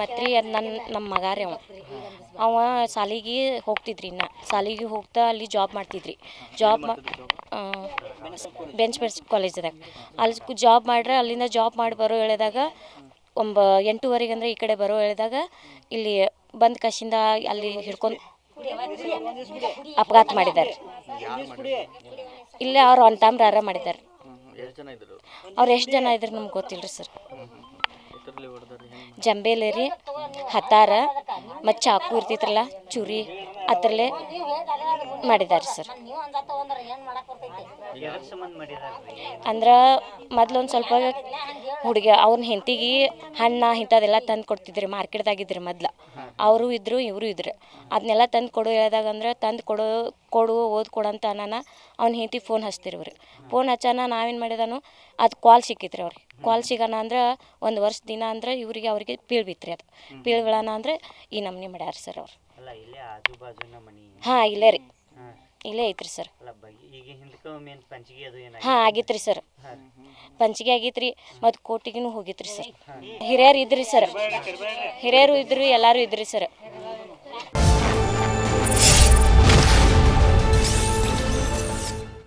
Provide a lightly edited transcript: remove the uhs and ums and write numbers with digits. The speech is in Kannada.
ಮತ್ತು ರೀ ಅದು ನಮ್ಮ ಮಗ ರೀ ಅವ ಸಾಲಿಗೆ ಹೋಗ್ತಿದ್ರಿ ಇನ್ನು ಸಾಲಿಗೆ ಹೋಗ್ತಾ ಅಲ್ಲಿ ಜಾಬ್ ಮಾಡ್ತಿದ್ರಿ ಜಾಬ್ ಬೆಂಚ್ ಕಾಲೇಜ್ದಾಗ ಅಲ್ಲಿ ಜಾಬ್ ಮಾಡ್ರೆ ಅಲ್ಲಿಂದ ಜಾಬ್ ಮಾಡಿ ಬರೋ ಹೇಳಿದಾಗ 8:30 ಅಂದ್ರೆ ಈ ಕಡೆ ಬರೋ ಹೇಳಿದಾಗ ಇಲ್ಲಿ ಬಂದ ಕಶಿಂದ ಅಲ್ಲಿ ಹಿಡ್ಕೊಂಡು ಅಪಘಾತ ಮಾಡಿದ್ದಾರೆ. ಇಲ್ಲೇ ಅವ್ರು ಅಣ್ತಮ್ರಾರ ಮಾಡಿದ್ದಾರೆ. ಅವ್ರು ಎಷ್ಟು ಜನ ಇದ್ರು ನಮ್ಗೆ ಗೊತ್ತಿಲ್ಲ ರೀ ಸರ್. ಜಂಬೇಲೆ ರೀ, ಹತ್ತಾರ ಮತ್ತು ಚಾಕು ಇರ್ತಿತ್ರಲ್ಲ ಚೂರಿ ಅದರಲ್ಲೇ ಮಾಡಿದ್ದಾರೆ ಸರ್. ಅಂದ್ರೆ ಮೊದ್ಲೊಂದು ಸ್ವಲ್ಪ ಹುಡುಗಿ ಅವ್ನ ಹೆಂಡತಿಗೆ ಹಣ್ಣು ಇಂಥದ್ದೆಲ್ಲ ತಂದು ಕೊಡ್ತಿದ್ರಿ ಮಾರ್ಕೆಟ್ದಾಗಿದ್ರಿ ಮೊದ್ಲು. ಅವರು ಇದ್ದರು ಇವರು ಇದ್ರು. ಅದನ್ನೆಲ್ಲ ತಂದು ಕೊಡು ಹೇಳಿದಾಗ ಅಂದ್ರೆ ತಂದು ಕೊಡು ಓದ್ಕೊಡಂತ ನಾನು ಅವ್ನ ಹೆಂಡತಿ ಫೋನ್ ಹಚ್ತಿರ್ವ್ರಿ. ಫೋನ್ ಹಚ್ಚಾನ ನಾವೇನು ಮಾಡಿದಾನು ಅದು ಕಾಲ್ ಸಿಕ್ಕಿತ್ರಿ ಅವ್ರಿಗೆ. ಕಾಲ್ ಸಿಗೋಣ ಅಂದ್ರೆ 1 ವರ್ಷ ದಿನ ಅಂದ್ರೆ ಅವ್ರಿಗೆ ಬೀಳ್ಬಿತ್ರಿ. ಅದು ಬೀಳ್ಗಳಣ ಅಂದ್ರೆ ಈ ನಮ್ನಿ ಮಾಡ್ಯಾರ ಸರ್ ಅವ್ರು. ಹಾಂ ಇಲ್ಲೇ ರೀ, ಇಲ್ಲೇ ಐತ್ರಿ ಸರ್. ಹಾಂ ಆಗಿತ್ರಿ ಸರ್, ಪಂಚಿಗೆ ಆಗಿತ್ರಿ ಮತ್ತು ಕೋರ್ಟಿಗೂ ಹೋಗಿತ್ರಿ ಸರ್. ಹಿರಿಯರು ಇದ್ರಿ ಸರ್, ಹಿರಿಯರು ಇದ್ರಿ, ಎಲ್ಲರೂ ಇದ್ರಿ ಸರ್.